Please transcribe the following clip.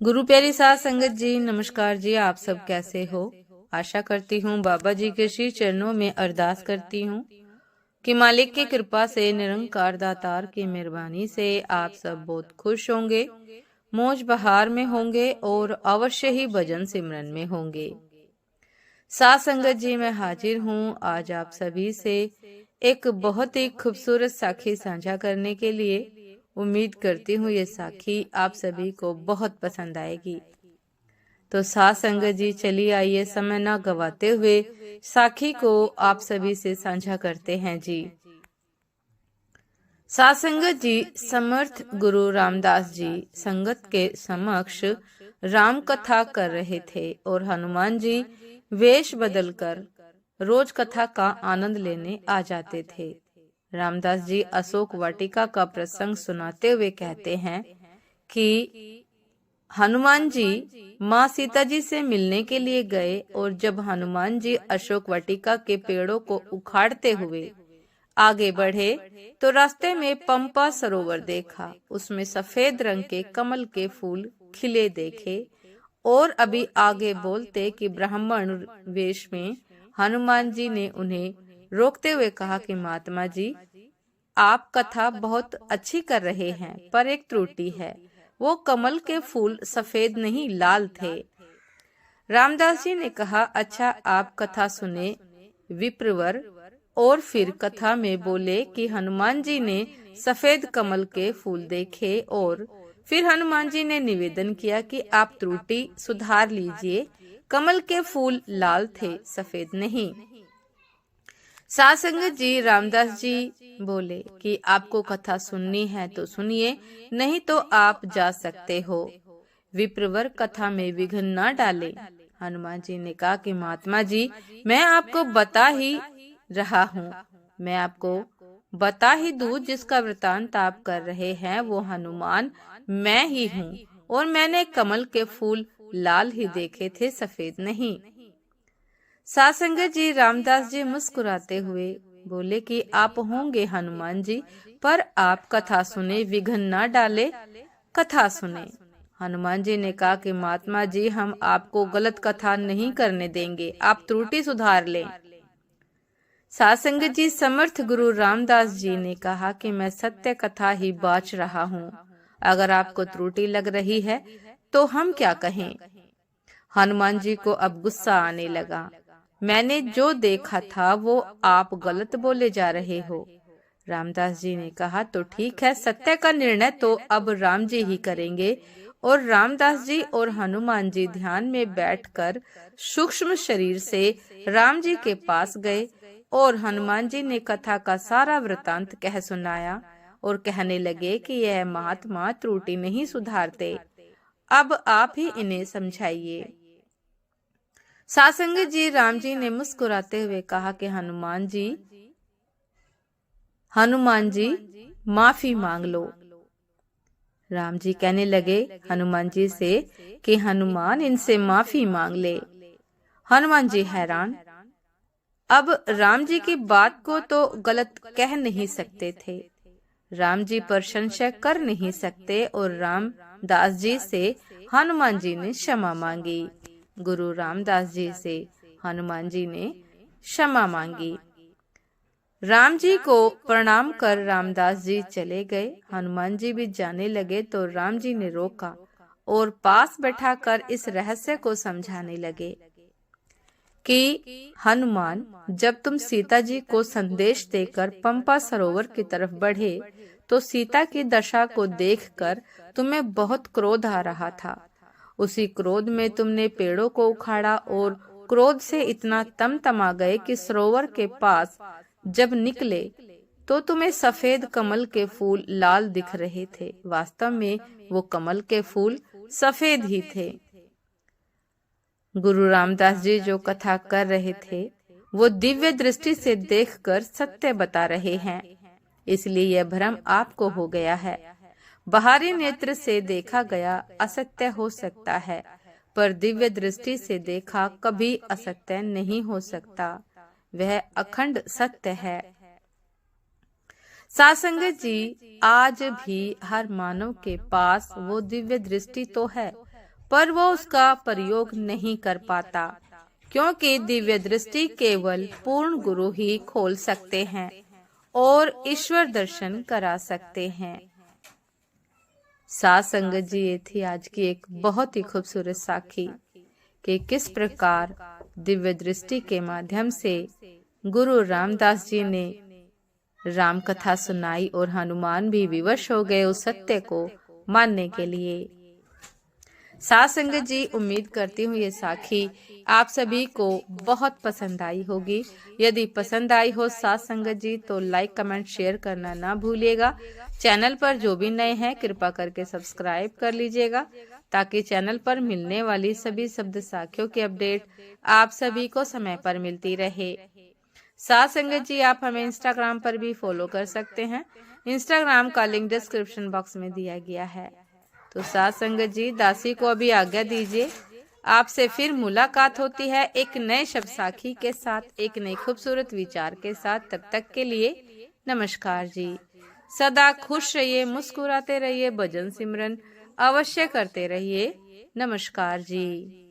गुरु प्यारी साध संगत जी, नमस्कार जी। आप सब कैसे हो? आशा करती हूँ बाबा जी के श्री चरणों में अरदास करती हूँ कि मालिक की कृपा से, निरंकार दातार की मेहरबानी से आप सब बहुत खुश होंगे, मौज बहार में होंगे और अवश्य ही भजन सिमरन में होंगे। साध संगत जी, मैं हाजिर हूँ आज आप सभी से एक बहुत ही खूबसूरत साखी साझा करने के लिए। उम्मीद करती हूँ ये साखी आप सभी को बहुत पसंद आएगी। तो साध संगत जी, चलिए आइए समय ना गवाते हुए साखी को आप सभी से साझा करते हैं जी। साध संगत जी, समर्थ गुरु रामदास जी संगत के समक्ष राम कथा कर रहे थे और हनुमान जी वेश बदलकर रोज कथा का आनंद लेने आ जाते थे। रामदास जी अशोक वाटिका का प्रसंग सुनाते हुए कहते हैं कि हनुमान जी माँ सीता जी से मिलने के लिए गए और जब हनुमान जी अशोक वाटिका के पेड़ों को उखाड़ते हुए आगे बढ़े तो रास्ते में पंपा सरोवर देखा। उसमें सफेद रंग के कमल के फूल खिले देखे और अभी आगे बोलते कि ब्राह्मण वेश में हनुमान जी ने उन्हें रोकते हुए कहा कि महात्मा जी, आप कथा बहुत अच्छी कर रहे हैं, पर एक त्रुटि है। वो कमल के फूल सफेद नहीं, लाल थे। रामदास जी ने कहा, अच्छा आप कथा सुने विप्रवर। और फिर कथा में बोले कि हनुमान जी ने सफेद कमल के फूल देखे और फिर हनुमान जी ने निवेदन किया कि आप त्रुटि सुधार लीजिए, कमल के फूल लाल थे, सफेद नहीं। साध संगत जी, रामदास जी बोले कि आपको कथा सुननी है तो सुनिए, नहीं तो आप जा सकते हो। विप्रवर कथा में विघ्न न डाले। हनुमान जी ने कहा कि महात्मा जी, मैं आपको बता ही रहा हूँ, मैं आपको बता ही दूं, जिसका वृतांत आप कर रहे हैं वो हनुमान मैं ही हूँ और मैंने कमल के फूल लाल ही देखे थे, सफेद नहीं। साध संगत जी, रामदास जी मुस्कुराते हुए बोले कि आप होंगे हनुमान जी, पर आप कथा सुने, विघ्न न डाले, कथा सुने। हनुमान जी ने कहा कि महात्मा जी, हम आपको गलत कथा नहीं करने देंगे, आप त्रुटि सुधार लें। साध संगत जी, समर्थ गुरु रामदास जी ने कहा कि मैं सत्य कथा ही बाच रहा हूँ, अगर आपको त्रुटि लग रही है तो हम क्या कहें। हनुमान जी को अब गुस्सा आने लगा। मैंने जो देखा था वो आप गलत बोले जा रहे हो। रामदास जी ने कहा, तो ठीक है, सत्य का निर्णय तो अब राम जी ही करेंगे। और रामदास जी और हनुमान जी ध्यान में बैठकर सूक्ष्म शरीर से राम जी के पास गए और हनुमान जी ने कथा का सारा वृतांत कह सुनाया और कहने लगे कि यह महात्मा त्रुटि नहीं सुधारते, अब आप ही इन्हें समझाइए। साध संगत जी, राम जी ने मुस्कुराते हुए कहा कि हनुमान जी माफी मांग लो। राम जी कहने लगे हनुमान जी से कि हनुमान इनसे माफी मांग ले। हनुमान जी हैरान, अब राम जी की बात को तो गलत कह नहीं सकते थे, राम जी पर संशय कर नहीं सकते और रामदास जी से हनुमान जी ने क्षमा मांगी। गुरु रामदास जी से हनुमान जी ने क्षमा मांगी। राम जी को प्रणाम कर रामदास जी चले गए। हनुमान जी भी जाने लगे तो राम जी ने रोका और पास बैठाकर इस रहस्य को समझाने लगे कि हनुमान, जब तुम सीता जी को संदेश देकर पंपा सरोवर की तरफ बढ़े तो सीता की दशा को देखकर तुम्हें बहुत क्रोध आ रहा था। उसी क्रोध में तुमने पेड़ों को उखाड़ा और क्रोध से इतना तमा गए कि सरोवर के पास जब निकले तो तुम्हें सफेद कमल के फूल लाल दिख रहे थे। वास्तव में वो कमल के फूल सफेद ही थे। गुरु रामदास जी जो कथा कर रहे थे वो दिव्य दृष्टि से देखकर सत्य बता रहे हैं, इसलिए यह भ्रम आपको हो गया है। बाहरी नेत्र से देखा गया असत्य हो सकता है, पर दिव्य दृष्टि से देखा कभी असत्य नहीं हो सकता, वह अखंड सत्य है। साध संगत जी, आज भी हर मानव के पास वो दिव्य दृष्टि तो है, पर वो उसका प्रयोग नहीं कर पाता, क्योंकि दिव्य दृष्टि केवल पूर्ण गुरु ही खोल सकते हैं और ईश्वर दर्शन करा सकते हैं। साथ संगत जी, ये थी आज की एक बहुत ही खूबसूरत साखी कि किस प्रकार दिव्य दृष्टि के माध्यम से गुरु रामदास जी ने राम कथा सुनाई और हनुमान भी विवश हो गए उस सत्य को मानने के लिए। साथ संगत जी, उम्मीद करती हूँ ये साखी आप सभी को बहुत पसंद आई होगी। यदि पसंद आई हो साथ संगत जी तो लाइक कमेंट शेयर करना ना भूलिएगा। चैनल पर जो भी नए हैं कृपा करके सब्सक्राइब कर लीजिएगा, ताकि चैनल पर मिलने वाली सभी शब्द साखियों की अपडेट आप सभी को समय पर मिलती रहे। साथ संगत जी, आप हमें इंस्टाग्राम पर भी फॉलो कर सकते हैं। इंस्टाग्राम का लिंक डिस्क्रिप्शन बॉक्स में दिया गया है। तो साथ संगत जी, दासी को अभी आज्ञा दीजिए। आपसे फिर मुलाकात होती है एक नए शब्द साखी के साथ, एक नई खूबसूरत विचार के साथ। तब तक के लिए नमस्कार जी। सदा खुश रहिए, मुस्कुराते रहिए, भजन सिमरन अवश्य करते रहिए। नमस्कार जी।